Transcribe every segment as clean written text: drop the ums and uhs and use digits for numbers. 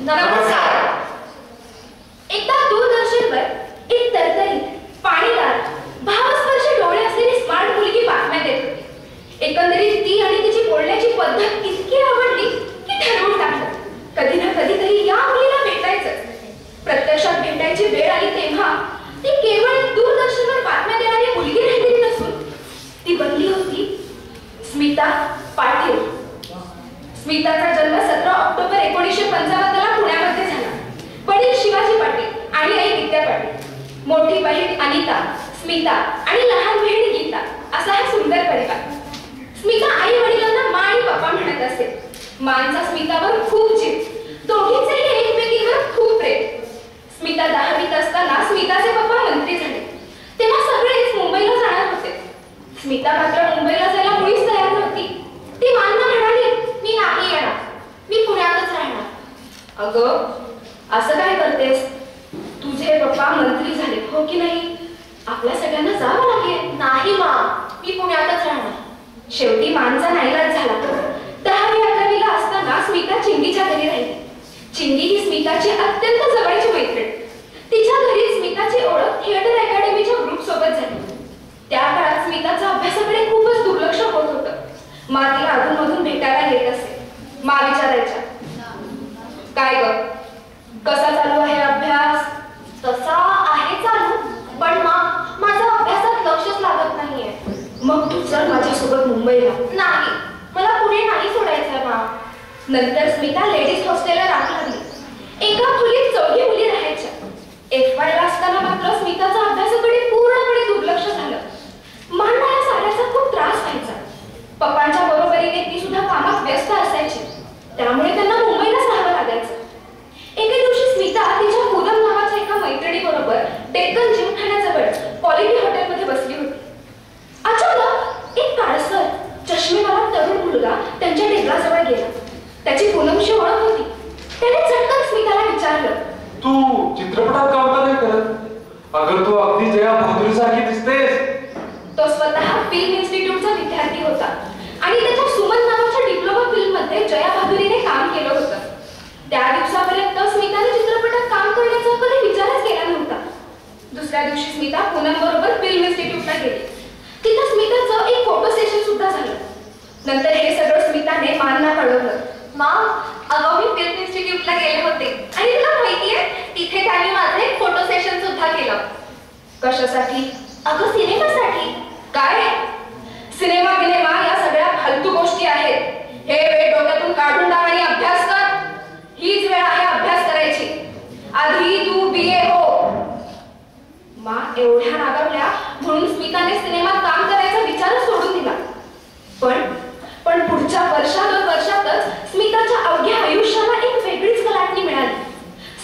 नमस्कार. एकदा दूरदर्शनवर एक तरतरीत, पाणीदार, भावस्पर्शी डोळे असलेली स्मार्ट मुलगी बातम्या देत होती. एकंदरीत ती आणि तिची बोलण्याची पद्धत इतकी आवडली की ठरवून टाकलं, कधी ना कधीतरी या मुलीला भेटायचं. प्रत्यक्षात भेटायची वेळ आली तेव्हा ती केवळ दूरदर्शनवर बातम्या देणारी मुलगी राहिलेली नसून ती बनली होती स्मिता पाटील. स्मिताचा जन्म 17 ऑक्टोबर 1955 पुण्यामध्ये झाला. वडील शिवाजी पाटील आणि आई विद्या पाटील. मोठी बहीण अनिता, स्मिता आणि लहान बहीण गीता असा हा सुंदर परिवार. स्मिता आई वडिलांना मा आणि पप्पा म्हणत असे. मांचा स्मितावर खूप जीव, दोघींचेही एकमेकींवर खूप प्रेम. स्मिता 10वीत असताना स्मिताचे पप्पा मंत्री झाले. तेव्हा सगळेच मुंबईला जाणार होते. स्मिता मात्र मुंबईला जायला मुळीच तयार नव्हती. ती मांना म्हणाली, मी नाही येणार, मी पुण्यातच राहणार. अगं, असं काय करतेस? तुझे पप्पा मंत्री झाले, हो की नाही? आपल्या सगळ्यांना जावं लागेल. नाही मा, मी पुण्यातच राहणार. शेवटी मांचा नाईलाज झाला. 10वी-11वीला असताना स्मिता चिंगीच्या घरी राहिली. चिंगी ही स्मिताची अत्यंत जवळची मैत्रीण. तिच्या घरी स्मिताची ओळख थिएटर अकॅडमीच्या ग्रुप सोबत झाली. त्या काळात स्मिताच्या अभ्यासाकडे खूपच दुर्लक्ष होत होतं. मा तिला अधूनमधून भेटायला येत असे. मा विचारायच्या, काय ग, कसा चालू आहे अभ्यास? तसा आहे चालू, पण माझा अभ्यासात लक्षच लागत नाहीये. मग तू चल माझ्यासोबत मुंबईला. नाही, मला पुढे नाही सोडायचंय मा. नंतर स्मिता लेडीज हॉस्टेलला राहू लागली. एका खोलीत 4 मुली राहायच्या. FY ला असताना मात्र स्मिताचा अभ्यासाकडे पूर्णपणे दुर्लक्ष झालं. मांना या साऱ्याचा खूप त्रास व्हायचा. पप्पांच्या बरोबरीने ती सुद्धा कामात व्यस्त असायची, त्यामुळे त्यांना मुंबईलाच राहावं लागायचं. एके दिवशी स्मिता तिच्या पूनम नावाच्या एका मैत्रिणी बरोबर डेक्कन जिमखान्याजवळ क्वालिटी हॉटेलमध्ये बसली होती. अचानक एक काळसर चष्मेवाला तरुण मुलगा त्यांच्या टेबलाजवळ गेला. त्याची पूनमशी ओळख होती. त्याने झटकन स्मिताला विचारलं, तू चित्रपटात काम का नाही करत? अगं, तू अगदी जया भादुरी सारखी दिसतेस. तो स्वतः फिल्म इन्स्टिट्यूटचा विद्यार्थी होता आणि त्याच्या सुमन नावाच्या डिप्लोमा फिल्ममध्ये जया भादुरीने काम केलं होतं. त्या दिवसापर्यंत स्मिताने चित्रपटात काम करण्याचा कधी विचारच केला नव्हता. दुसऱ्या दिवशी स्मिता पूनम बरोबर फिल्म इन्स्टिट्यूटला गेली. तिथं स्मिताचं एक फोटो सेशन सुद्धा झालं. नंतर हे सगळं स्मिताने मांना कळवलं. मा, अगं, मी फिल्म इन्स्टिट्यूटला गेले होते आणि तुला माहितीये, तिथे त्यांनी माझं एक फोटो सेशन सुद्धा केलं. कशासाठी? अगं, सिनेमासाठी. काय? सिनेमा बिनेमा या सगळ्या फालतू गोष्टी आहेत. हे वेळ डोक्यातून काढून टाक आणि अभ्यास कर. हीच वेळ आहे अभ्यास करायची. आधी तू BA हो. मा एवढ्या रागावल्या म्हणून स्मिताने सिनेमात काम करायचा विचारच सोडून दिला. पण पुढच्या वर्षातच स्मिताच्या अवघ्या आयुष्याला एक वेगळीच कलाटणी मिळाली.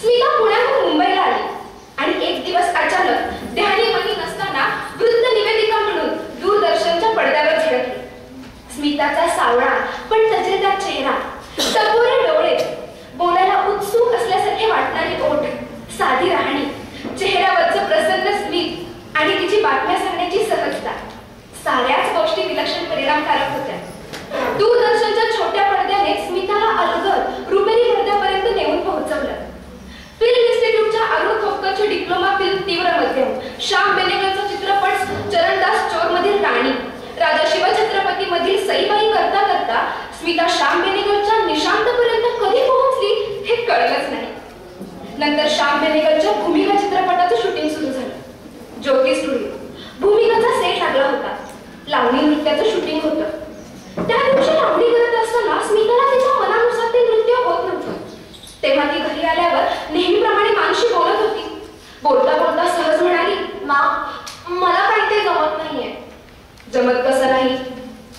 स्मिता पुण्यातून मुंबईला आली आणि एक दिवस अचानक ध्यानीमनी नसताना वृत्त निवेदिका म्हणून दूरदर्शनच्या पडद्यावर झळकली. स्मिताचा सावळा पण तजेदार चेहरा, टपोरे डोळे, बोलायला उत्सुक असल्यासारखे वाटणारी ओठ, साधी राहणी, चेहऱ्यावरचं प्रसन्न स्मित आणि तिची बातम्या सांगण्याची सहजता, साऱ्याच गोष्टी विलक्षण परिणामकारक होत्या. दूरदर्शनच्या छोट्या पडद्याने स्मिताला अलगद रुपेरी पडद्यापर्यंत नेऊन पोहोचवलं. फिल्म इन्स्टिट्यूटच्या अरुण खोपकरची डिप्लोमा फिल्म तीव्र मध्यम, श्याम बेनेगलचा चित्रपट चरणदास चोर मधील राणी, राजा शिवछत्रपती मधील सईबाई करता करता स्मिता श्याम बेनेगलच्या निशांतपर्यंत कधी पोहोचली हे कळलंच नाही. नंतर श्याम बेनेगलच्या भूमिका चित्रपटाचं शूटिंग सुरू झालं. ज्योती स्टुडिओ, भूमिकाचा सेट लागला होता. लावणी नृत्याचं शूटिंग होतं. त्या दिवशी लावणी करत असताना स्मिताला तिच्या मनानुसार ते नृत्य होत नव्हतं. तेव्हा ती घरी आल्यावर नेहमीप्रमाणे मानशी बोलत होती. बोलता बोलता सहज म्हणाली, मा, मला काही ते जमत नाहीये. जमत कसं नाही?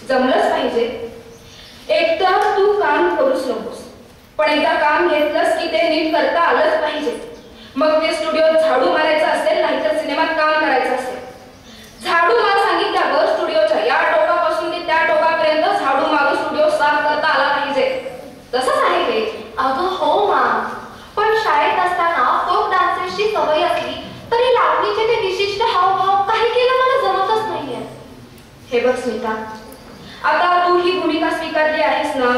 जमलंच पाहिजे. एकतर तू काम करूच नकोस, पण एकदा काम घेतलंस की ते नीट करता आलंच पाहिजे. मग ते स्टुडिओत झाडू मारायचं असेल, नाहीतर सिनेमात काम करायचं असेल. झाडू मार सांगितल्यावर स्टुडिओच्या या टोकापासून ते त्या टोकापर्यंत झाडू मारून स्टुडिओ साफ करता आला पाहिजे. तसंच आहे हे. अगं हो मा, पण शाळेत असताना फोक डान्सेसची सवय असली तरी लावणीचे ते विशिष्ट हावभाव काही केलं मला जमतच नाहीये. हे बघ स्मिता, आता तू ही भूमिका स्वीकारली आहेस ना,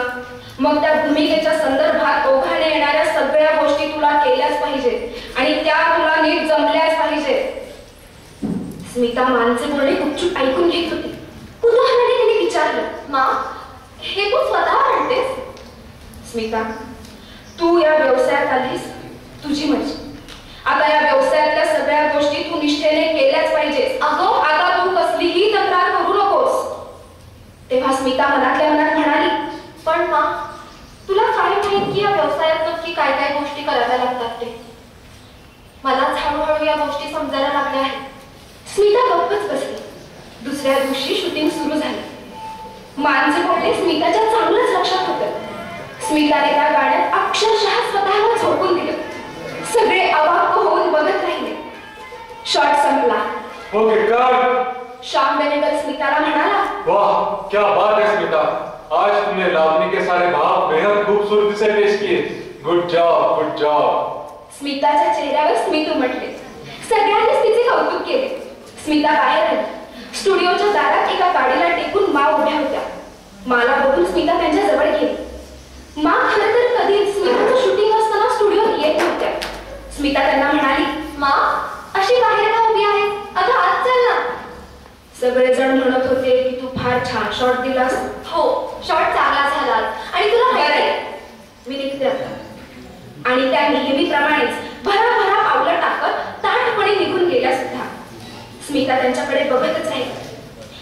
मग त्या भूमिकेच्या संदर्भात ओघाने येणाऱ्या सगळ्या गोष्टी तुला केल्याच पाहिजे आणि त्या तुला नीट जमल्याच पाहिजे. स्मिता मानचे बोलणे गुपचूप ऐकून घेत होती. कुतूहलाने तिने विचारलं, मा, हे तू स्वतः म्हणतेस? स्मिता, तू या व्यवसायात आलीस, तुझी मर्जी. आता या व्यवसायातल्या सगळ्या गोष्टी तू निष्ठेने केल्याच पाहिजेस. अगं, आता तू कसलीही तक्रार करू नकोस. तेव्हा स्मिता मनातल्या मनात म्हणाली, पण मा, तुला काय माहित की या व्यवसायात नक्की काय काय गोष्टी कराव्या लागतात ते? मलाच हळूहळू या गोष्टी समजायला लागल्या आहेत. स्मिता गप्पच बसली. दुसऱ्या दिवशी शूटिंग सुरू झालं. मानचे बोलणे स्मिताच्या चांगलंच लक्षात होतं. स्मिताने त्या गाण्यात अक्षरशः स्वतःला झोकून दिलं. सगळे अवाक होऊन बघत राहिले. शॉट संपला. Okay cut. श्याम बेनेगल स्मिताला म्हणाला, वाह क्या बात है स्मिता, आज तुमने लावणी के सारे भाव बेहद खूबसूरती से पेश किए. Good job, good job. स्मिताच्या चेहऱ्यावर स्मित उमटले. सगळ्यांनीच तिचे कौतुक केले. स्मिता बाहेर आली. स्टुडिओच्या दारात एका गाडीला टेकून मा उभ्या होत्या. मला बघून स्मिता त्यांच्या जवळ गेली. मा खरं तर कधीच स्मिताचं शूटिंग असताना स्टुडिओत येत नव्हत्या. स्मिता त्यांना म्हणाली, मा, अशी बाहेर का उभी आहे? अगं आत चल ना. सगळेजण म्हणत होते की तू फार छान शॉट दिलास. हो, शॉट चांगला झाला आणि तुला माहिती आहे, मी निघते आता. आणि त्या नेहमीप्रमाणेच भराभरा पावलं टाकत ताठपणे निघून गेल्या सुद्धा. स्मिता त्यांच्याकडे बघतच राहिली.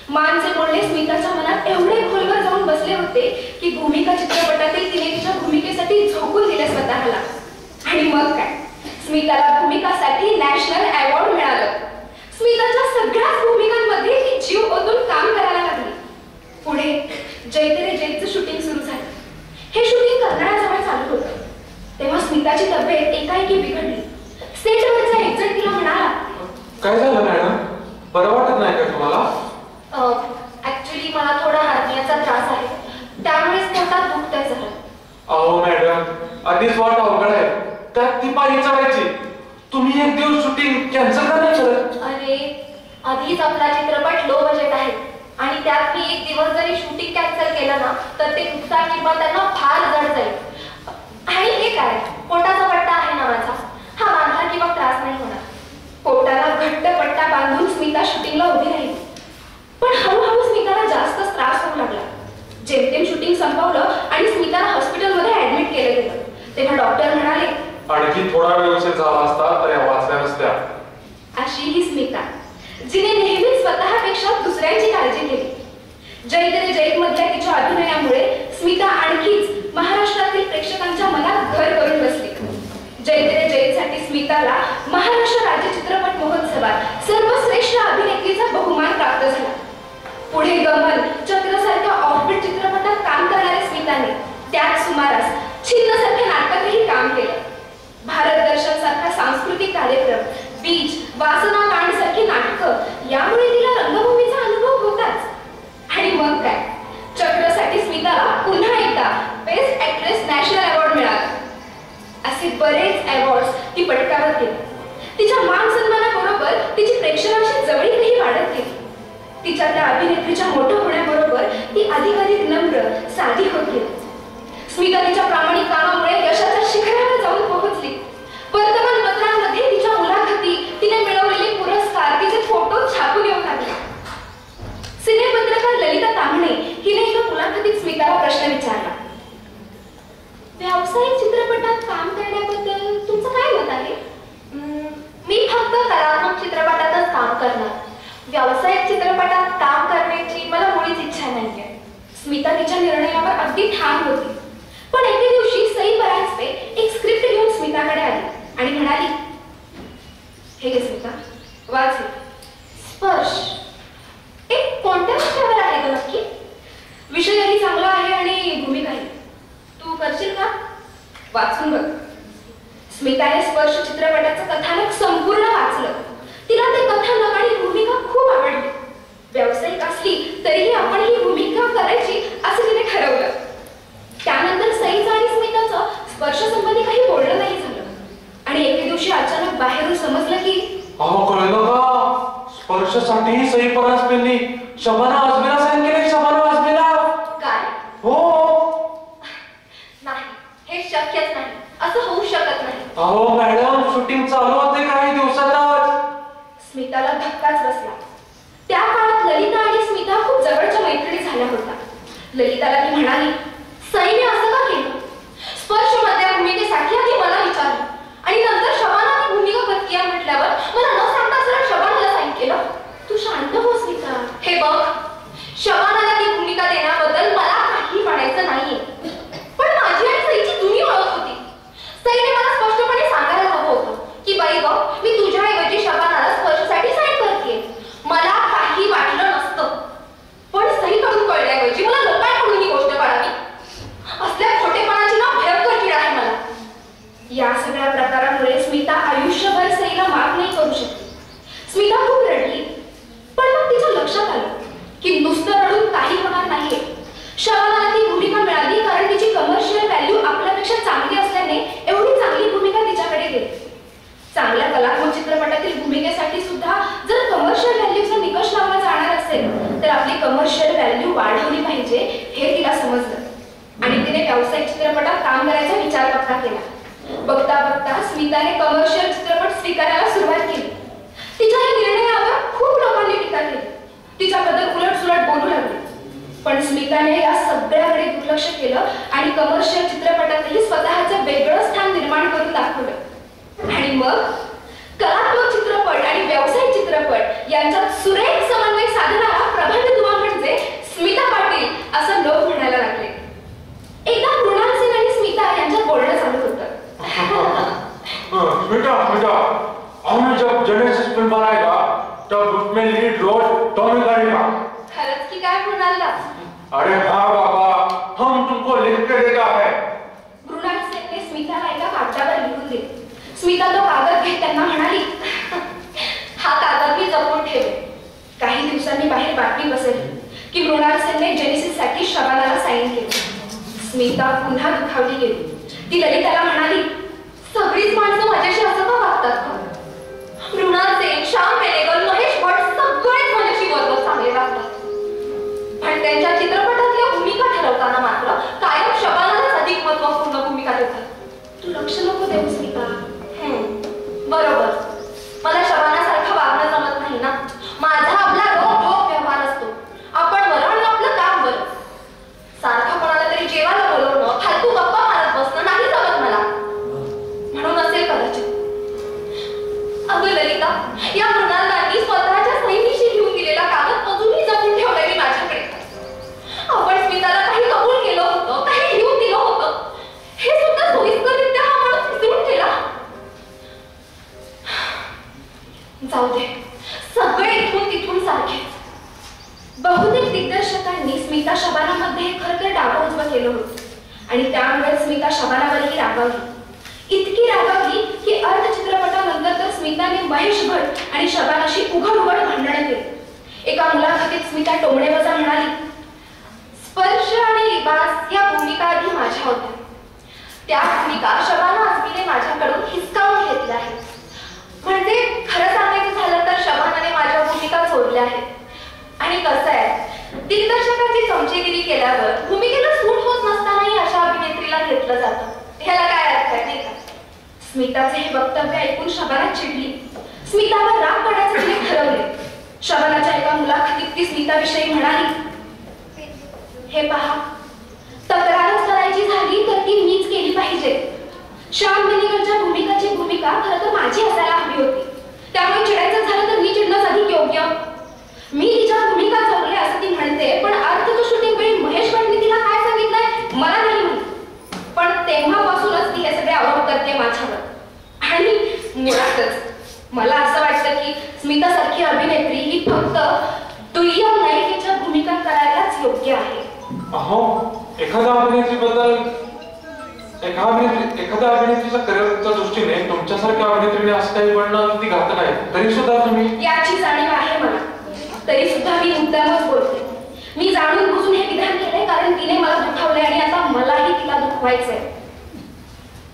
मानचे बोलणे स्मिताच्या मनात एवढे खोलवर जाऊन बसले होते की भूमिका चित्रपटातील तिने तिच्या भूमिकेसाठी झोकून दिले स्वतःला. आणि मग काय, स्मिताला भूमिकासाठी नॅशनल अवॉर्ड मिळालं. स्मिताच्या सगळ्याच भूमिकांमध्ये ती जीव ओतून काम करायला लागली. पुढे जय तेरे जयचं शूटिंग सुरू झालं. हे शूटिंग कर्नाळ्याजवळ चालू होतं. तेव्हा स्मिताची तब्येत एकाएकी बिघडली. सेटवरचा एक जण तिला म्हणाला, काय झालं मॅडम, बरं वाटत नाही का तुम्हाला? ऍक्च्युली मला थोडा हार्नियाचा त्रास आहे, त्यामुळेच पोटात दुखतंय जरा. अहो मॅडम, आधीच वाट अवघड आहे, त्यात ती पायी चढायची. तुम्ही एक दिवस शूटिंग कॅन्सल का नाही करत? अरे, आधीच आपला चित्रपट लो बजेट आहे आणि त्यात मी एक दिवस जरी शूटिंग कॅन्सल केलं ना तर ते नुकसान किंवा त्यांना फार जड जाईल. आणि हे काय, पोटाचा पट्टा आहे ना माझा, हा बांधला की मग त्रास नाही होणार. पोटाला घट्ट पट्टा बांधून स्मिता शूटिंगला उभी राहिली. पण हळूहळू स्मिताला जास्तच त्रास होऊ लागला. जेमतेम शूटिंग संपवलं आणि स्मिताला हॉस्पिटलमध्ये ऍडमिट केलं गेलं. तेव्हा डॉक्टर म्हणाले, आणखी थोडा वेळ उशीर झाला असता तर या वाचल्या नसत्या. अशी ही स्मिता, जिने नेहमीच स्वतःपेक्षा दुसऱ्यांची काळजी घेतली. जय तेरे जय मधल्या तिच्या अभिनयामुळे स्मिता आणखीच महाराष्ट्रातील प्रेक्षकांच्या मनात घर करून बसली. जय तेरे जयसाठी स्मिताला महाराष्ट्र राज्य चित्रपट महोत्सवात सर्वश्रेष्ठ अभिनेत्रीचा बहुमान प्राप्त झाला. पुढे गमन, चक्रसारख्या ऑफबीट चित्रपटात काम करणाऱ्या स्मिताने त्याच सुमारास छिन्नसारखे नाटकातही काम केलं. भारत दर्शन सारखा सांस्कृतिक कार्यक्रम, बीच, वासना कांड सारखी नाटकं, यामुळे तिला रंगभूमीचा अनुभव होताच. आणि मग काय, चक्रसाठी स्मिताला पुन्हा एकदा बेस्ट ऍक्ट्रेस नॅशनल अवॉर्ड मिळाला. असे बरेच अवॉर्ड्स ती पटकावत गेली. तिच्या मान सन्मानाबरोबर तिची प्रेक्षकांशी जवळीकही वाढत गेली. तिच्या त्या अभिनेत्रीच्या मोठं होण्याबरोबर ती अधिकाधिक नम्र, साधी होत गेली. स्मिता तिच्या प्रामाणिक कामामुळे यशाच्या शिखरावर जाऊन पोहोचली. वर्तमानपत्रांमध्ये तिच्या मुलाखती, तिने मिळवलेले पुरस्कार, तिचे फोटो छापून येऊ लागले. सिनेपत्रकार ललिता तांबणे हिने एका मुलाखतीत स्मिताला प्रश्न विचारला, व्यावसायिक चित्रपटात काम करण्याबद्दल तुमचं काय मत आहे? मी फक्त कलात्मक चित्रपटातच काम करणार. व्यावसायिक चित्रपटात काम करण्याची मला मुळीच इच्छा नाहीये. स्मिता तिच्या निर्णयावर अगदी ठाम होती. पण एके दिवशी सई परांजपे एक स्क्रिप्ट घेऊन स्मिताकडे आली आणि म्हणाली, हे घे स्मिता, वाच. स्पर्श एक कोणत्या विषयावर आहे ग नक्की? विषयही चांगला आहे आणि भूमिकाही. तू करशील का? वाचून बघ. स्मिताने स्पर्श चित्रपटाचं कथानक संपूर्ण वाचलं. तिला ते कथानक आणि भूमिका खूप आवडली. व्यावसायिक असली तरीही आपण ही भूमिका करायची असं तिने ठरवलं. त्यानंतर सईचं आणि स्मिताचं स्पर्श संबंधी काही बोलणं नाही झालं. आणि एके दिवशी अचानक बाहेरून समजलं की कळलं का, स्पर्शसाठी सई परांजपेंनी शबाना आझमीला साईन केले. शबाना आझमीला काय? हो. ललिताला ती म्हणाली, सईने असं का केलं? स्पर्श मधल्या भूमिकेसाठी आधी मला विचारलं आणि नंतर शबाना ती भूमिका करतीये म्हटल्यावर मला न सांगता सरळ शबानाला साईन केलं. तू शांत होस नीता. हे बघ, शबानाला ती भूमिका देण्याबद्दल मला काही म्हणायचं नाहीये, पण माझी आणि सईची जुनी ओळख होती. सईने मला स्पष्टपणे सांगायला हवं होतं की बाई ग, मी तुझ्याऐवजी शबानाला स्पर्शसाठी साईन करतेय. मला काही वाटलं नसतं, पण सईकडून कळल्याऐवजी मला लोकांकडून ही गोष्ट कळावी. असल्या खोटेपणाची ना भयंकर चिड आहे मला. या सगळ्या प्रकारामुळे स्मिता आयुष्यभर सईला माफ नाही करू शकली. स्मिता खूप रडली, पण मग तिच्या लक्षात आलं की नुसतं रडून काही होणार नाही. शबानाला ती भूमिका मिळाली कारण तिची कमर्शियल व्हॅल्यू आपल्यापेक्षा चांगली असल्याने एवढी चांगली भूमिका तिच्याकडे गेली. चांगल्या कलात्मक चित्रपटातील भूमिकेसाठी सुद्धा जर कमर्शियल व्हॅल्यूचा निकष लावला जाणार असेल तर आपली कमर्शियल व्हॅल्यू वाढवली पाहिजे हे तिला समजलं आणि तिने व्यावसायिक चित्रपटात काम करायचा विचार पक्का केला. बघता बघता स्मिताने कमर्शियल चित्रपट स्वीकारायला सुरुवात केली. तिच्या या निर्णयावर खूप लोकांनी टीका केली, तिच्याबद्दल उलटसुलट बोलू लागले. पण स्मिताने या सगळ्याकडे दुर्लक्ष केलं आणि कमर्शियल चित्रपटातही स्वतःचं वेगळं स्थान निर्माण करून दाखवलं. आणि मग कलात्मक चित्रपट आणि व्यावसायिक चित्रपट यांच्यात सुरेख समन्वय साधणारा प्रबंध दुवा म्हणजे स्मिता पाटील असं लोक म्हणायला लागले. एकदा मृणाल सेन आणि स्मिता यांच्यात बोलणं चालू होतं. स्मिता, हमने जब जेनेसिस फिल्म बनाएगा तब उसमें लीड रोल टॉमी करेगा. खरंच की काय मृणालला? अरे हाँ बाबा, हम तुमको लिख के देता है. मृणाल सेनने स्मिताला एका कागदावर लिहून दिले. स्मिता तो कागद घेत त्यांना म्हणाली, हा कागद मी जपून ठेवे. काही दिवसांनी बाहेर बातमी पसरली की मृणाल सेनने जेनेसिससाठी शबानाला साईन केले. स्मिता पुन्हा दुखावली गेली. ती ललिताला म्हणाली, सगळीच माणसं माझ्याशी असं का वागतात का? मृणाल सेन, श्याम बेनेगल, महेश भट सगळेच माझ्याशी बरोबर चांगले वागतात, पण त्यांच्या चित्रपटातल्या भूमिका ठरवताना मात्र कायम शबानालाच अधिक महत्त्वपूर्ण भूमिका देतात. तू लक्ष नको देऊस नीता. बरोबर, मला शबानासारखं वागणं जमत नाही ना. माझा आपला रोख व्यवहार असतो. आपण बरं आणि आपलं काम बरं. सारखं कोणाला तरी जेवायला बोलवणं, फालतू गप्पा मारत बसणं नाही जमत मला. म्हणून असेल कदाचित. अगं ललिता, या मृणालदांनी स्वतःच्या सैनिशी घेऊन दिलेला कागद अजूनही जपून ठेवलाय मी माझ्याकडे. आपण स्मिताला काही कबूल केलं होतं, काही घेऊन दिलं होतं, हे सुद्धा सोयीस्कररित्या हा माणूस विसरून गेला. जाऊ दे, सगळे इथून तिथून सारखेच. बहुतेक दिग्दर्शकांनी स्मिता शबानामध्ये खरं तर डावं केलं होतं आणि त्यामुळे स्मिता शबानावरही रागावली. इतकी रागावली की अर्ध चित्रपटानंतर तर स्मिताने महेश भट आणि शबानाशी उघड उघड भांडणं केली. एका मुलाखतीत स्मिता टोमणेवजा म्हणाली, स्पर्श आणि लिबास या भूमिका आधी माझ्या होत्या. त्या भूमिका शबाना आझमीने माझ्याकडून हिसकावून घेतल्या आहेत. म्हणजे खरं सांगायचं झालं तर शबानाने माझ्या भूमिका चोरल्या आहेत. आणि कसं आहे, दिग्दर्शकाची चमचेगिरी केल्यावर भूमिकेला सूट होत नसतानाही अशा अभिनेत्रीला घेतलं जातं. ह्याला काय अर्थ आहे नाही का? स्मिताचे हे वक्तव्य ऐकून शबाना चिडली. स्मितावर राग काढायचं तिने ठरवले. शबानाच्या एका मुलाखतीत ती स्मिताविषयी म्हणाली, हे पहा, तक्रारच करायची झाली तर ती मीच केली पाहिजे. श्याम बेनेगलच्या भूमिकाची भूमिका खरं तर माझी असायला हवी होती. त्यामुळे चिडायचं झालं तर मी चिडणंच अधिक योग्य. मी तिच्या भूमिका चोरल्या असं ती म्हणते, पण अर्थचं शूटिंग वेळी महेश भटने तिला काय सांगितलंय मला नाही माहिती. पण तेव्हापासूनच ती हे सगळे आरोप करते माझ्यावर. आणि मुळातच मला असं वाटतं की स्मिता सारखी अभिनेत्री ही फक्त दुय्यम नायिकेच्या भूमिका करायलाच योग्य आहे. अहो, एखाद्या अभिनेत्रीच्या करिअरच्या दृष्टीने तुमच्यासारख्या अभिनेत्रीने असं काही बोलणं किती घातक आहे. तरी सुद्धा तुम्ही याची जाणीव आहे मला. तरी सुद्धा मी मुद्दामच बोलते. मी जाणून बुजून हे विधान केलंय कारण तिने मला दुखावले आणि आता मलाही तिला दुखवायचंय.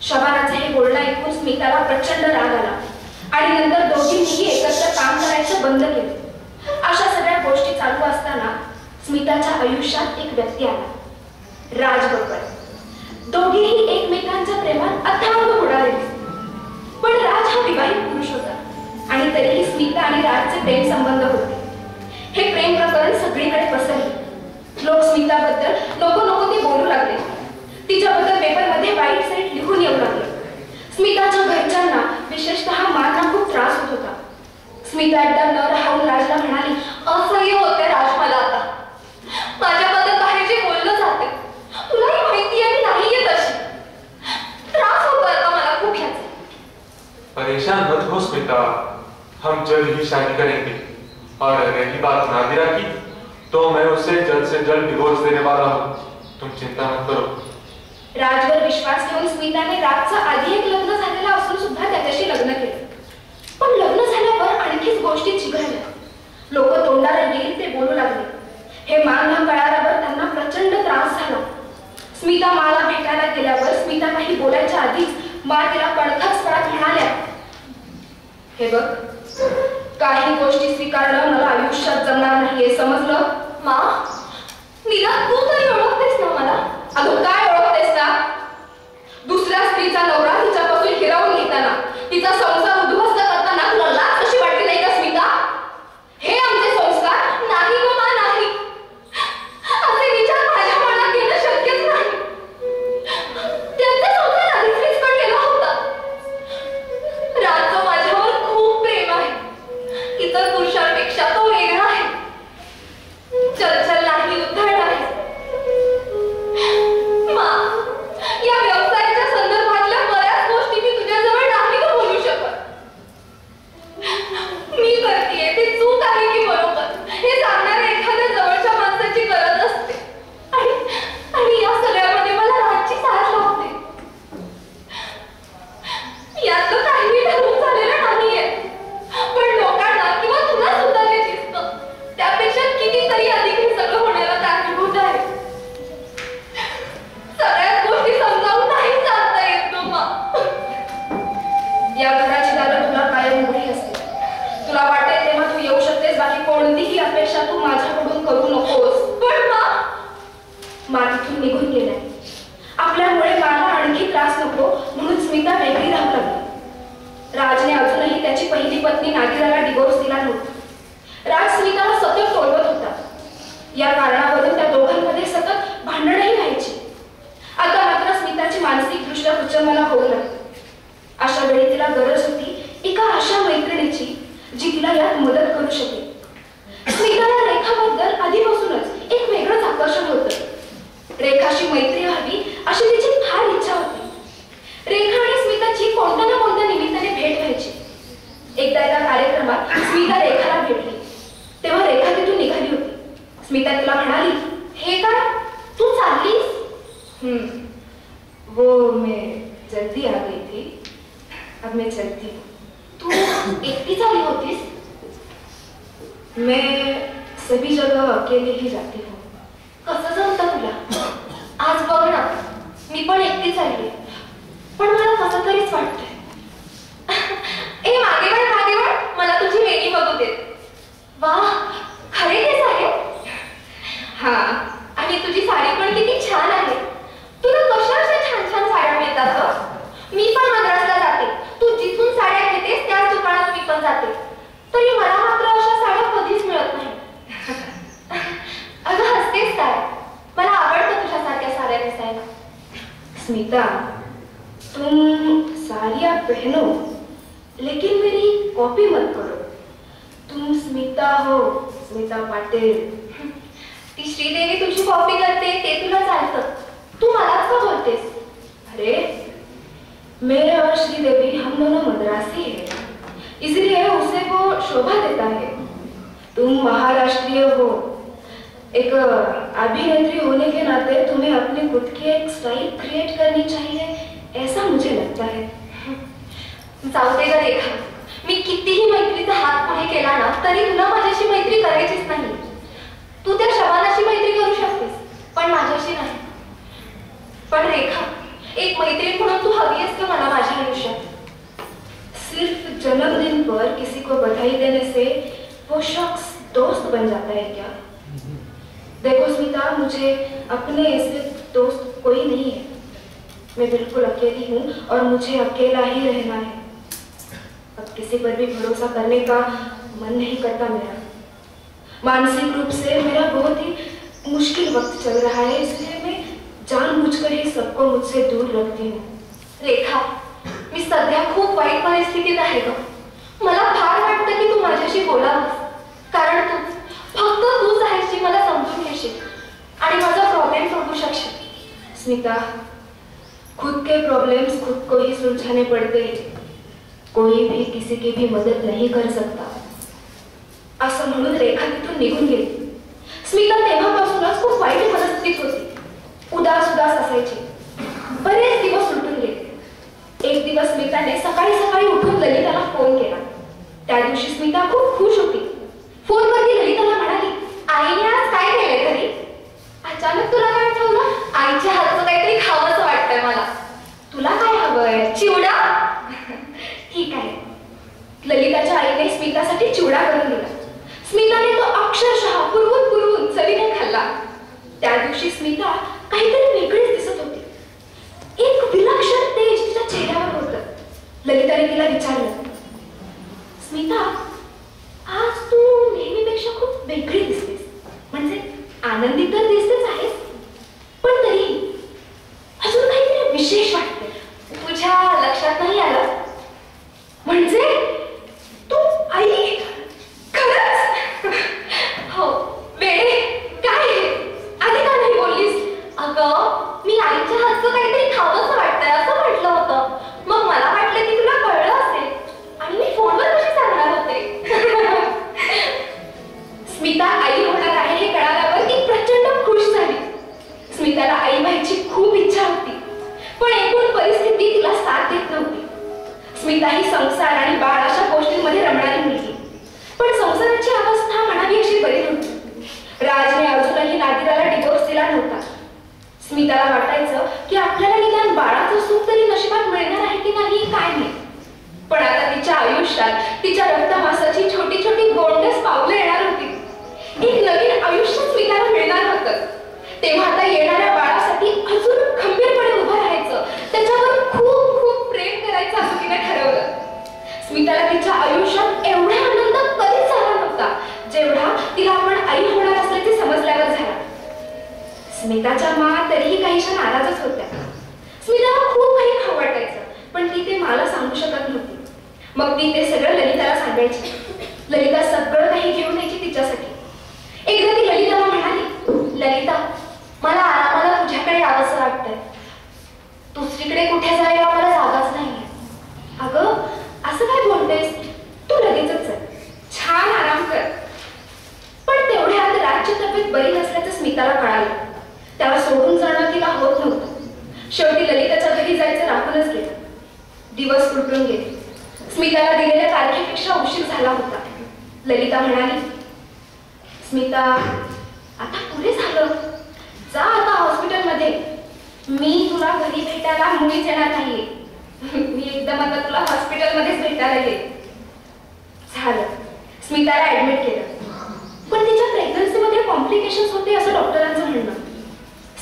शबानाचे हे बोलणं ऐकून स्मिताला प्रचंड राग आला आणि नंतर दोघींनीही एकत्र काम करायचं बंद केलं. अशा सगळ्या गोष्टी चालू असताना स्मिताच्या आयुष्यात एक व्यक्ती आला, राज बब्बर. दोघेही एकमेकांच्या प्रेमात अथांग बुडाले. पण राज हा विवाहित पुरुष होता आणि तरीही स्मिता आणि राजचे प्रेम संबंध होते. हे प्रेम प्रकरण सगळीकडे पसरले. लोक स्मिताबद्दल नको नको ते बोलू लागले. तिच्याबद्दल पेपरमध्ये वाईट साईट लिहून येऊ लागले. स्मिताच्या घरच्यांना विशेषतः मांना खूप त्रास होत होता. स्मिता एकदा न राहून राजला म्हणाली, असह्य होते राज मला आता. माझ्याबद्दल बाहेर जे बोललं जाते तुलाही माहिती आहे मी नाहीये तशी. त्रास होतोय आता मला खूप याचा. परेशान मत हो स्मिता, हम जल्द ही शादी करेंगे. और रही बात नादिरा की, तो मैं उसे जल्द से जल्द डिवोर्स देने वाला हूँ. तुम चिंता मत करो. राजवर विश्वास ठेवून स्मिताने राजचं आधी एक लग्न झालेलं असून सुद्धा त्याच्याशी लग्न केलं. पण लग्न झाल्यावर आणखीच गोष्टी चिघळल्या. लोक तोंडाला येईल ते बोलू लागले. हे मान कळाल्यावर त्यांना प्रचंड त्रास झाला. स्मिता माला भेटायला गेल्यावर स्मिता काही बोलायच्या आधीच मा तिला कणखर स्वरात म्हणाल्या, हे बघ, काही गोष्टी स्वीकारणं मला आयुष्यात जमणार नाहीये, समजलं? मा, निदान तू तरी ओळखतेस ना मला? अगं काय ओळखतेस ना? दुसऱ्या स्त्रीचा नवरा तिच्यापासून हिरावून घेताना, तिचा संसार उद्ध्वस्त करताना तुला लाज कशी वाटली नाही का स्मिता? हे आमचे संस्कार नाही ग मा, नाही. असे विचार माझ्या मनात येणं शक्यच नाही. त्यांचा संसार आधीच विस्कट गेला होता. राजचं माझ्यावर खूप प्रेम आहे. इतर पुरुषांपेक्षा तो वेगळा आहे. चलचल नाही, उद्धट आहे. मा, या व्यवसायाच्या संदर्भातल्या बऱ्याच गोष्टी मी तुझ्याजवळ नाही का बोलू शकत. मी करतेय ते चूक आहे की बरोबर हे सांगणाऱ्या एखाद्या जवळच्या माणसाची गरज असते. आणि या सगळ्यामध्ये मला राजची साथ लागते. यातलं काहीही ठरवून झालेलं नाहीये. पण लोकांना किंवा तुला सुद्धा हे दिसतं त्यापेक्षा कितीतरी अधिक हे सगळं होण्याला कारणीभूत आहे. सगळ्याच गोष्टी समजावून नाही सांगता येत ग मा. या घराची दारं तुला कायम उघडी असते. तुला वाटेल तेव्हा तू येऊ शकतेस. बाकी कोणतीही अपेक्षा तू माझ्याकडून करू नकोस. पण मा तिथून निघून गेलाय. आपल्यामुळे मला आणखी त्रास नको म्हणून स्मिता वेगळी राहू लागली. राजने अजूनही त्याची पहिली पत्नी नादिराला डिवोर्स दिला नव्हता. राज स्मिताला सतत टोलवत होता. या कारणावरून त्या दोघांमध्ये सतत भांडणही व्हायची. आता मात्र स्मिताची मानसिकदृष्ट्या कुचंबना होऊ लागली. अशा वेळी तिला गरज होती एका अशा मैत्रिणीची जी तिला यात मदत करू शकेल. स्मिताला रेखाबद्दल आधीपासूनच एक वेगळंच आकर्षण होतं. रेखाशी मैत्री व्हावी अशी तिची फार इच्छा होती. रेखा आणि स्मिताची कोणत्या ना कोणत्या निमित्ताने भेट व्हायची. एकदा एका कार्यक्रमात स्मिता रेखाला भेटली. तेव्हा रेखा तिथून निघाली होती. स्मिता तिला म्हणाली, हे काय, तू चाललीस? वो मैं जल्दी आ गई थी, अब मैं चलती हूँ. तू एकटी झाली होतीस? मैं सभी जगह अकेले ही जाती हूँ. कसं जमतं तुला? आज बघ ना, मी पण एकटी चालली. पण मला कसं तरीच वाटतंय. ए मागे वळ, मला तुझी वेणी बघू देत. वा, खरे तेच आहे. हा, आणि तुझी साडी पण किती छान आहे. तुला कशा अशा छान छान साड्या मिळतात ग? मी पण मद्रासला जाते. तू जिथून साड्या घेतेस त्याच दुकानात मी पण जाते. तरी मला मात्र अशा साड्या कधीच मिळत नाही. अगं हसतेस काय? मला आवडतं तुझ्यासारख्या साड्या नेसायला. स्मिता, तुम साड़ियाँ पहनो लेकिन मेरी कॉपी मत करो. तुम स्मिता हो, स्मिता पाटिल. ती श्रीदेवी तुझी कॉपी करते ते तुला चालतं. तू मलाच का बोलतेस? अरे, मेरे और श्रीदेवी हम दोनों मद्रासी हैं, इसलिए उसे वो शोभा देता है. तुम महाराष्ट्रीय हो. एक अभिनेत्री होने के नाते तुम्हें अपनी खुद की एक स्टाइल क्रिएट करनी चाहिए, ऐसा मुझे लगता है. जाऊ दे ग रेखा, मी कितीही मैत्रीचा हात पुढे केला ना तरी तुला माझ्याशी मैत्री करायचीच नाही. तू त्या शबानाशी मैत्री करू शकतेस पण माझ्याशी नाही. पण रेखा, एक मैत्रीण म्हणून तू हवी आहेस का मला माझ्या आयुष्यात? सिर्फ जन्मदिन पर किसी को बधाई देने से वो शख्स दोस्त बन जाता है क्या? देखो स्मिता, मुझे अपने ऐसे दोस्त कोई नहीं है. मैं बिल्कुल अकेली हूँ और मुझे अकेला ही रहना है. अब किसी पर भी भरोसा करने का मन नहीं करता मेरा. मानसिक रूप से मेरा बहुत ही मुश्किल वक्त चल रहा है, इसलिए मैं जानबूझकर ही सबको मुझसे दूर रखती हूँ. रेखा, मी सध्या खूप वाईट परिस्थितीत आहे ग. मला फार वाटतं की तू माझ्याशी बोलावंस, कारण फक्त तूच आहेस जी मला समजून घेशील आणि माझा प्रॉब्लेम सोडवू शकशील. स्मिता, खुद के प्रॉब्लम्स खुद को ही सुलझाने पड़ते हैं. कोई भी किसी की भी मदद नहीं कर सकता. असं म्हणून रेखा तिथून निघून गेली. स्मिता तेव्हापासूनच खूप वाईट परिस्थितीत होती. उदास असायची. बरेच दिवस उलटून गेले. एक दिवस स्मिताने सकाळी सकाळी उठून ललिताला फोन केला. त्या दिवशी स्मिता खूप खुश होती. फोनवरती ललिताला म्हणाली, आईने आज काय केलंय घरी? अचानक तुला काय आठवलं? आईच्या हातचं काहीतरी खावंसं वाटतंय मला. तुला काय हवंय? चिवडा. ठीक आहे. ललिताच्या आईने स्मितासाठी चिवडा करून दिला. स्मिताने तो अक्षरशः पुरवून चवीने खाल्ला. त्या दिवशी स्मिता काहीतरी वेगळीच दिसत होती. एक विलक्षण तेज तिच्या चेहऱ्यावर होतं. ललिताने तिला विचारलं, स्मिता, आज तू नेहमीपेक्षा खूप वेगळी दिसतेस. म्हणजे आनंदी तर दिसतेच आहेस, पण तरी अजून काहीतरी विशेष वाटते. तुझ्या लक्षात नाही आलं? म्हणजे तू आई? खरंच? हो. वेडे, काय आधी का नाही बोललीस? अगं, मी आईच्या हातचं काहीतरी खावंसं वाटतंय असं म्हटलं होतं. मग मला वाटलं की तुला कळलं असेल आणि मी फोनवर कशी सांगणार होते. स्मिता आई होणार आहे हे कळाल्यावर ती प्रचंड खुश झाली. स्मिताला आई व्हायची खूप इच्छा होती, पण एकूण परिस्थिती तिला साथ देत नव्हती. स्मिता ही संसार आणि बाळ अशा गोष्टींमध्ये रमणारी मुलगी, पण संसाराची अवस्था म्हणावी अशी बरी नव्हती. राजने अजूनही नादिराला डिवोर्स दिला नव्हता. स्मिताला वाटायचं की आपल्याला निदान बाळाचं सुख तरी नशिबात मिळणार आहे की नाही काय नाही. पण आता तिच्या आयुष्यात तिच्या रक्तमासाची छोटी छोटी गोंडस पावलं येणार होती. एक नवीन आयुष्य स्मिताला मिळणार होतं. तेव्हा आता येणाऱ्या बाळासाठी अजून खंबीरपणे उभं राहायचं, त्याच्यावर खूप खूप प्रेम करायचं असं तिने ठरवलं. स्मिताला तिच्या आयुष्यात एवढा आनंद कधीच झाला नव्हता जेवढा तिला आपण आई होणार असल्याचे समजल्यावर झाला. स्मिताच्या मा तरीही काहीशा नाराजच होत्या. स्मिताला खूप काही खाऊ वाटायचं, पण ती ते मला सांगू शकत नव्हती. मग ती ते सगळं ललिताला सांगायची. ललिता सगळं काही घेऊन यायची तिच्यासाठी. एकदा ती ललिताला म्हणाली, ललिता, मला आरामाला तुझ्याकडे यावंसं वाटतंय. दुसरीकडे कुठे जायला मला जागाच नाहीये. अगं, असं काय बोलतेस? तू लगेचच चल, छान आराम कर. पण तेवढ्यात राजची तब्येत बरी नसल्याचं स्मिताला कळालं. त्याला सोडून जाणं तिला होत नव्हतं. शेवटी ललिताच्या घरी जायचं राहूनच गेलं. दिवस उलटून गेले. स्मिताला दिलेल्या तारखेपेक्षा उशीर झाला होता. ललिता म्हणाली, स्मिता, आता पुरे झालं. जा आता हॉस्पिटलमध्ये. मी तुला घरी भेटायला मुळीच येणार नाहीये. मी एकदम आता तुला हॉस्पिटलमध्येच भेटायला येईल. झालं. स्मिताला ऍडमिट केलं. पण तिच्या प्रेग्नन्सीमध्ये कॉम्प्लिकेशन्स होते असं डॉक्टरांचं म्हणणं.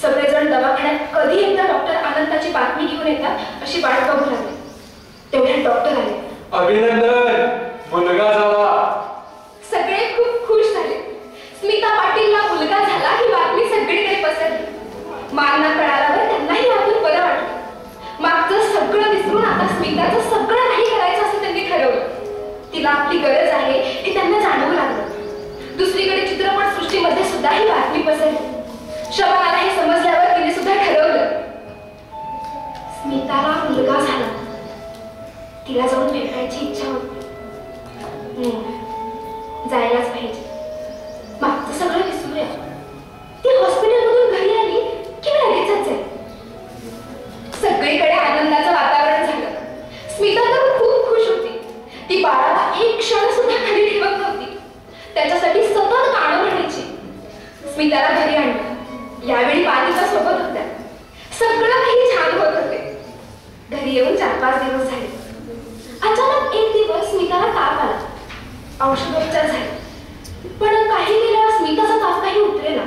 सगळेजण दवाखान्यात कधी एकदा डॉक्टर आनंदाची बातमी घेऊन येतात अशी वाट बघू लागली. तेवढ्यात डॉक्टर आले. अभिनंदन, मुलगा झाला. सगळे खूप खुश झाले. स्मिता पाटीलला मुलगा झाला ही बातमी सगळीकडे पसरली. मागना कळाल्यावर त्यांनाही यातून बरं वाटलं. मागचं सगळं विसरून आता स्मिताचं सगळं काही करायचं असं त्यांनी ठरवलं. तिला आपली गरज आहे हे त्यांना जाणवू लागलं. दुसरीकडे चित्रपट सृष्टीमध्ये सुद्धा ही बातमी पसरली. शबानाला हे समजल्यावर तिने सुद्धा ठरवलं, स्मिताला मुलगा झाला. तिला जाऊन भेटायची इच्छा होती. जायलाच पाहिजे. मागचं सगळं विसरूया. ती हॉस्पिटलमधून घरी आली की मी लगेचच जाईल. सगळीकडे आनंदाचं वातावरण झालं. स्मिता तर खूप खुश होती. ती बाळाला एक क्षण सुद्धा घरी ठेवत नव्हती. त्याच्यासाठी सतत गाणं म्हणायची. स्मिताला घरी आणलं. यावेळी बालिका सोबत होत्या. सगळं काही छान होत होते. घरी येऊन 4-5 दिवस झाले. अचानक एक दिवस स्मिताला ताप आला. औषधोपचार झाले, पण काही वेळा स्मिताचा ताप काही उतरेना.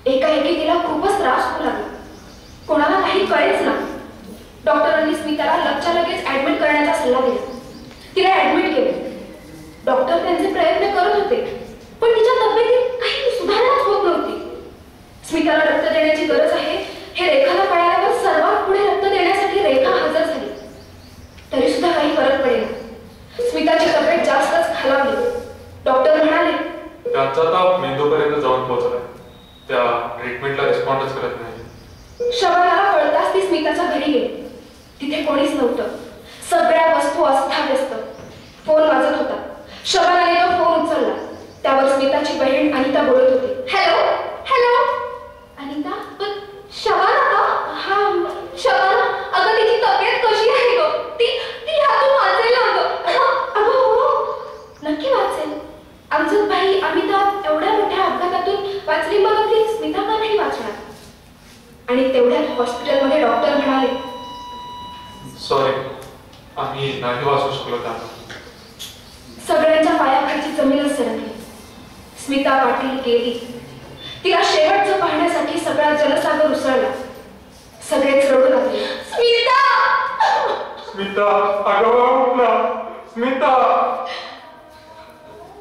एकाएकी तिला खूपच त्रास होऊ लागला. कोणाला काही कळेच ना. डॉक्टरांनी स्मिताला लगच्या लगेच ऍडमिट करण्याचा सल्ला दिला. तिला ऍडमिट केले. डॉक्टर त्यांचे प्रयत्न करत होते, पण तिच्या तब्येतीत काही सुधारणाच होत नव्हती. स्मिताला रक्त देण्याची गरज आहे हे रेखाला कळाल्यावर सर्वात पुढे रक्त देण्यासाठी रेखा हजर झाली. तरी सुद्धा काही फरक पडेना. स्मिताची तब्येत जास्तच खालावली. डॉक्टर म्हणाले त्याचा ताप मेंदूपर्यंत जाऊन पोहोचलाय. त्या ट्रीटमेंटला रिस्पॉन्डच करत नाही. शवानाला कळताच ती स्मिताच्या घरी गेली. तिथे कोणीच नव्हतं. सगळ्या वस्तू अस्ताव्यस्त. फोन वाजत होता. शबानाने तो फोन उचलला. त्यावर स्मिताची बहीण अनिता बोलत होती. Hello hello. अनिता, पण शबाना का? हा शबाना. अगं तिची तब्येत कशी आहे ग? ती ह्यातून वाचेल अगं. अगं हो नक्की वाचेल. आमचं भाई अमिता एवढ्या मोठ्या अपघातातून वाचली, मग आपली स्मिता का नाही वाचणार? आणि तेवढ्यात हॉस्पिटलमध्ये डॉक्टर म्हणाले सॉरी, आम्ही नाही वाचू शकलो त्याला. सगळ्यांच्या पायाखालची जमीनच सरकली. स्मिता पाटील गेली. तिला शेवटचं पाहण्यासाठी सगळा जनसागर उसळला. सगळेच रडू लागले. स्मिता स्मिता, अगं ना स्मिता.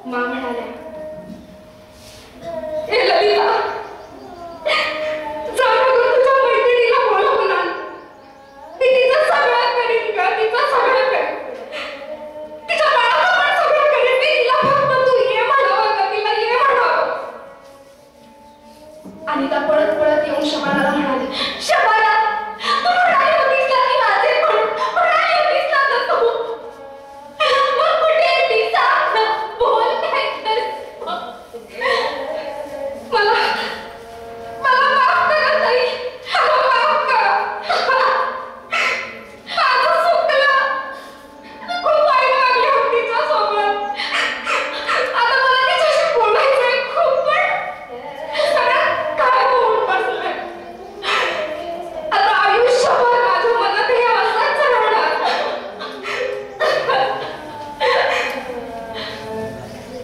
मा म्हणाल्या ए ललिता, जा नको तुझ्या मैत्रिणीला बोलवून आण. ती तिचं सगळं करीन का? तिचं सगळं करेन. तिच्या बाळाचं पण सगळं करेन मी. तिला फक्त तू ये म्हणावं का? तिला ये म्हणावं. अनिता पळत पळत येऊन शबानाला म्हणाली शबाना, तू म्हणाली होतीस ना ती वाचेल म्हणून. म्हणाली होतीस ना ग तू. मग कुठे आहे ती? सांग ना. बोल काहीतरी. मला माफ करा ताई. मला माफ करा. माझं चुकलं. खूप वाईट वागले होते तिच्यासोबत. आता मला तिच्याशी बोलायचंय खूप, पण सगळ्यात काय होऊन बसलंय. आता आयुष्यभर माझ्या मनात हे असंच राहणार.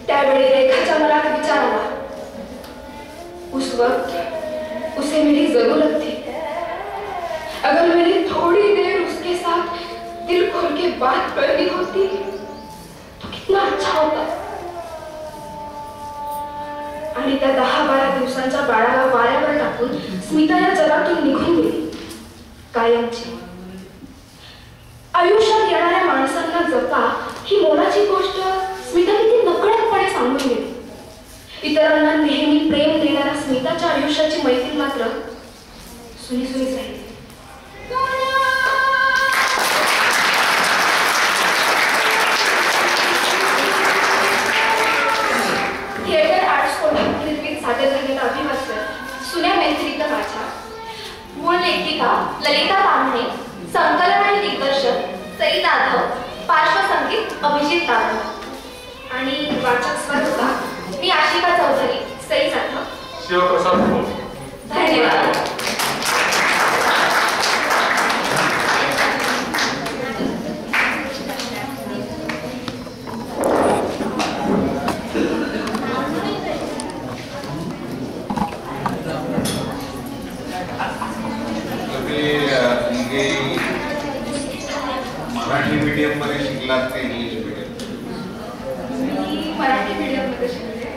त्यावेळी रेखाच्या मनात विचार आला, उस वक्त उसे मेरी जरूरत थी. अगर मैंने थोड़ी देर उसके साथ दिल खोल के बात करनी होती तो कितना अच्छा होता. आणि त्या 10-12 दिवसांच्या बाळाला वाऱ्यावर टाकून स्मिता या जगातून निघून गेली कायमची. आयुष्यात येणाऱ्या माणसांना जपा ही मोलाची गोष्ट स्मिता किती नकळतपणे सांगून गेली. इतरांना नेहमी प्रेम देणाऱ्या स्मिताच्या आयुष्याची मैत्री मात्र सुनीसुनीच राहिली. थिएटर आर्ट स्कूलमध्ये निर्मित सादर झालेलं अभिवाचन सुन्या मैत्रीतलं माझ्या. मूळ लेखिका ललिता ताम्हणे, संकलन आणि दिग्दर्शन सई जाधव, पार्श्वसंगीत अभिजित ताम्हणे आणि वाचक स्वर होता मी आशिका चौधरी, सई जाधव, शिवप्रसाद भोग. धन्यवाद. मराठी मीडियम मध्ये शिकलात का इंग्लिश मीडियम? मी मराठी मीडियम मध्ये शिकले.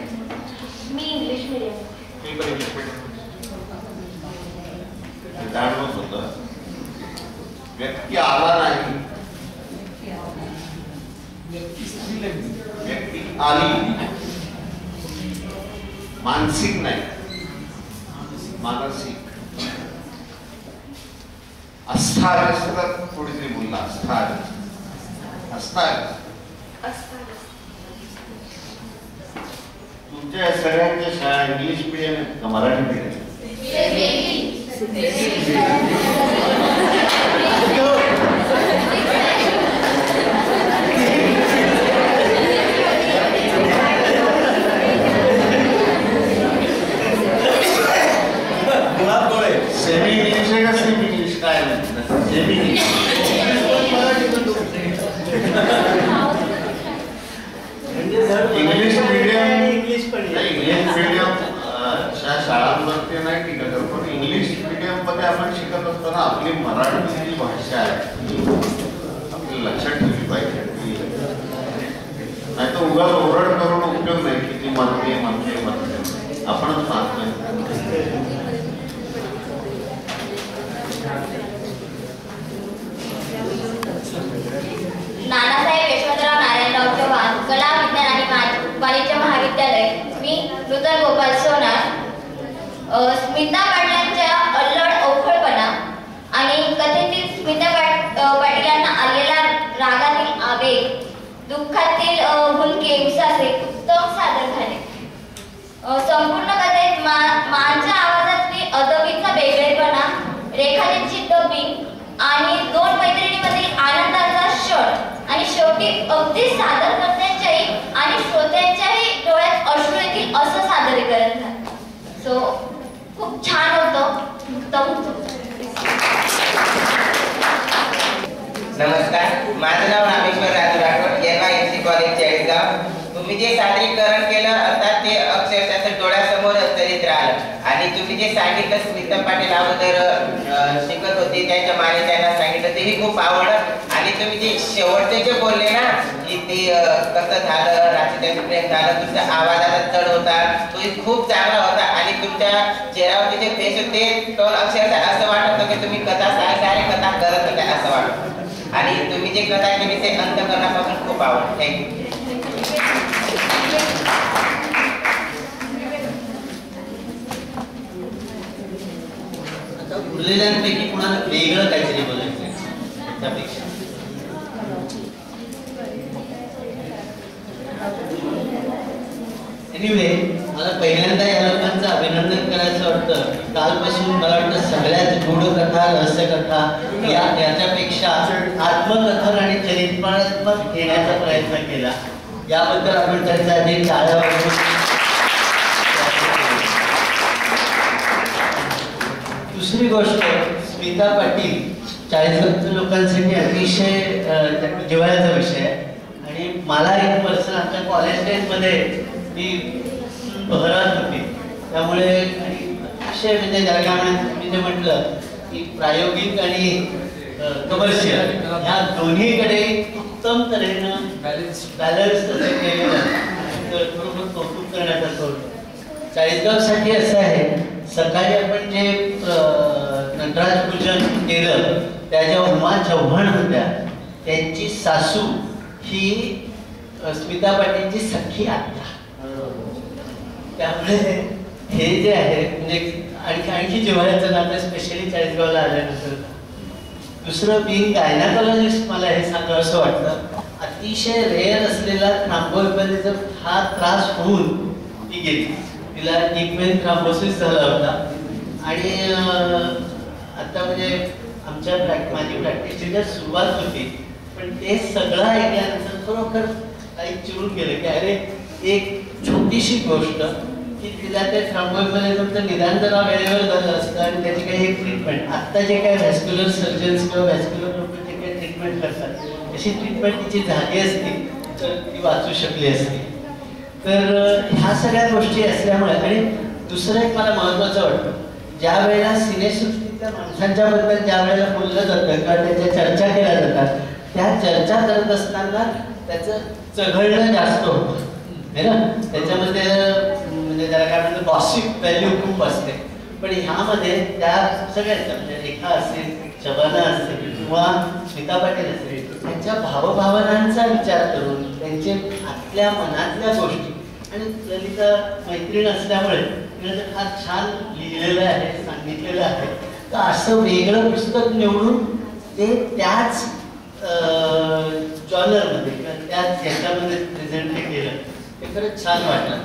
मी इंग्लिश मीडियम. मी पण इंग्लिश मीडियम. जाणवत होतं व्यक्ती आला नाही, व्यक्ती आली. मानसिक नाही, मानसिक. अस्ताव्यस्त कोणीतरी बोलला. अस्ताव्यस्त, अस्ताव्यस्त. तुमच्या सगळ्यांच्या शाळा इंग्लिश मीडियम आहेत का मराठी मीडियम? सेमी इंग्लिश आहे का सेमी इंग्लिश? काय semi English. English medium, English medium शाळांवरती नाही टीका करू, पण इंग्लिश मीडियम मध्ये आपण शिकत असताना आपली मराठी जी भाषा आहे आपली लक्षात ठेवली पाहिजे. नाही तर उगाच ओरड करून उपयोग नाही. किती म्हणते आपणच मानतोय. स्मिता पाटलांच्या अल्लड अवखळपणा आणि कथेतील स्मिता पाटीलांना आलेला रागातील आवेग, दुःखातील भुलके उसासे उत्तम सादर झाले. संपूर्ण कथेत मांच्या आवाजातली अदबीचा वेगळेपणा, रेखाजींची डबिंग आणि दोन मैत्रिणींमधील आनंदाचा क्षण आणि शेवटी अगदी सादरकर्त्यांच्याही आणि श्रोत्यांच्याही डोळ्यात अश्रू येतील असं सादरीकरण झालं. सो खूप छान होतं, उत्तम होतं. नमस्कार, माझं नाव रामेश्वर राजू राठोड, NYMC कॉलेज चाळीसगाव. तुम्ही जे सादरीकरण केलं अर्थात ते अक्षरशः डोळ्यासमोर तरीच राहिलं आणि तुम्ही जे सांगितलं स्मिता पाटील अगोदर शिकत होते त्यांच्या माने त्यांना सांगितलं तेही खूप आवडलं आणि तुम्ही जे शेवटचे जे बोलले ना की ते कसं झालं रात्रीचं प्रेम झालं, तुमच्या आवाजाला चढ होता तोही खूप चांगला होता आणि तुमच्या चेहऱ्यावरती जे फेस होते तो अक्षरशः असं वाटत होतं की तुम्ही कथा सांगता आणि कथा करत होत्या असं वाटत आणि तुम्ही जे कथा केली ते अंतःकरणापासून खूप आवडलं. थँक्यू. उरलेल्यांपैकी कुणाला वेगळं काहीतरी बोलायचं त्यापेक्षा एनिवे मला पहिल्यांदा या लोकांचं अभिनंदन करायचं वाटतं. कालपासून मला वाटतं सगळ्यात गूढ कथा, रहस्य कथा याच्यापेक्षा आत्मकथन आणि चरित्रात्मक घेण्याचा प्रयत्न केला. याबद्दल आपण त्यांच्या आधी टाळ्या वाजवून. दुसरी गोष्ट, स्मिता पाटील चाळीसगावच्या लोकांसाठी अतिशय जिव्हाळ्याचा विषय आहे आणि मला एक पर्सन आमच्या कॉलेज डेजमध्ये मी बहरत होती त्यामुळे आणि अतिशय म्हणजे जळगावात मी जे म्हटलं की प्रायोगिक आणि कमर्शियल ह्या दोन्हीकडे उत्तम तऱ्हेनं बॅलन्स तसं केलेलं तर बरोबर कौतुक करण्याचं होतं. चाळीसगावसाठी असं आहे, सकाळी आपण जे नटराज पूजन केलं त्या ज्या उमा चव्हाण होत्या त्यांची सासू ही स्मिता पाटीलची सख्खी आत्या. त्यामुळे हे जे आहे म्हणजे आणखी जिव्हाळ्याचं नातं स्पेशली चाळीसगावला आल्यानंतर. दुसरं बीइंग गायनाकॉलॉजिस्ट मला हे सांगावं असं वाटतं, अतिशय रेअर असलेला थ्रॉम्बोएम्बोलिझम हा त्रास होऊन ती गेली. तिला डीप वेन थ्रॉम्बोसिस झाला होता आणि आता म्हणजे आमच्या माझी प्रॅक्टिसची जर सुरुवात होती पण ते सगळं ऐकल्यानंतर खरोखर काही चिरून गेलं की अरे एक छोटीशी गोष्ट की तिला ते थ्रॉम्बोएम्बोलिझमचं निदान जरा वेळेवर झालं असतं आणि त्याची काही एक ट्रीटमेंट आत्ता जे काही व्हॅस्क्युलर सर्जन्स किंवा व्हॅस्क्युलर लोक जे काही ट्रीटमेंट करतात अशी ट्रीटमेंट तिची झाली असती तर ती वाचू शकली असती. तर ह्या सगळ्या गोष्टी असल्यामुळे आणि दुसरं एक मला महत्त्वाचं वाटतं, ज्या वेळेला सिनेसृष्टीतल्या माणसांच्या बद्दल ज्या वेळेला बोललं जातं किंवा त्याच्या चर्चा केल्या जातात त्या चर्चा करत असताना त्याचं चघळणं जास्त होतं है ना. त्याच्यामध्ये म्हणजे त्याला काय म्हणतात गॉसिप व्हॅल्यू खूप असते. पण ह्यामध्ये त्या सगळ्यांच्या म्हणजे रेखा असेल, शबाना असेल किंवा स्मिता पाटील असेल त्यांच्या भावभावनांचा विचार करून त्यांचे आतल्या मनातल्या गोष्टी आणि ललिता मैत्रीण असल्यामुळे तिने ते फार छान लिहिलेलं आहे, सांगितलेलं आहे. तर असं वेगळं पुस्तक निवडून ते त्याच जॉनरमध्ये किंवा त्याच याच्यामध्ये प्रेझेंट केलं ते खरंच छान वाटलं.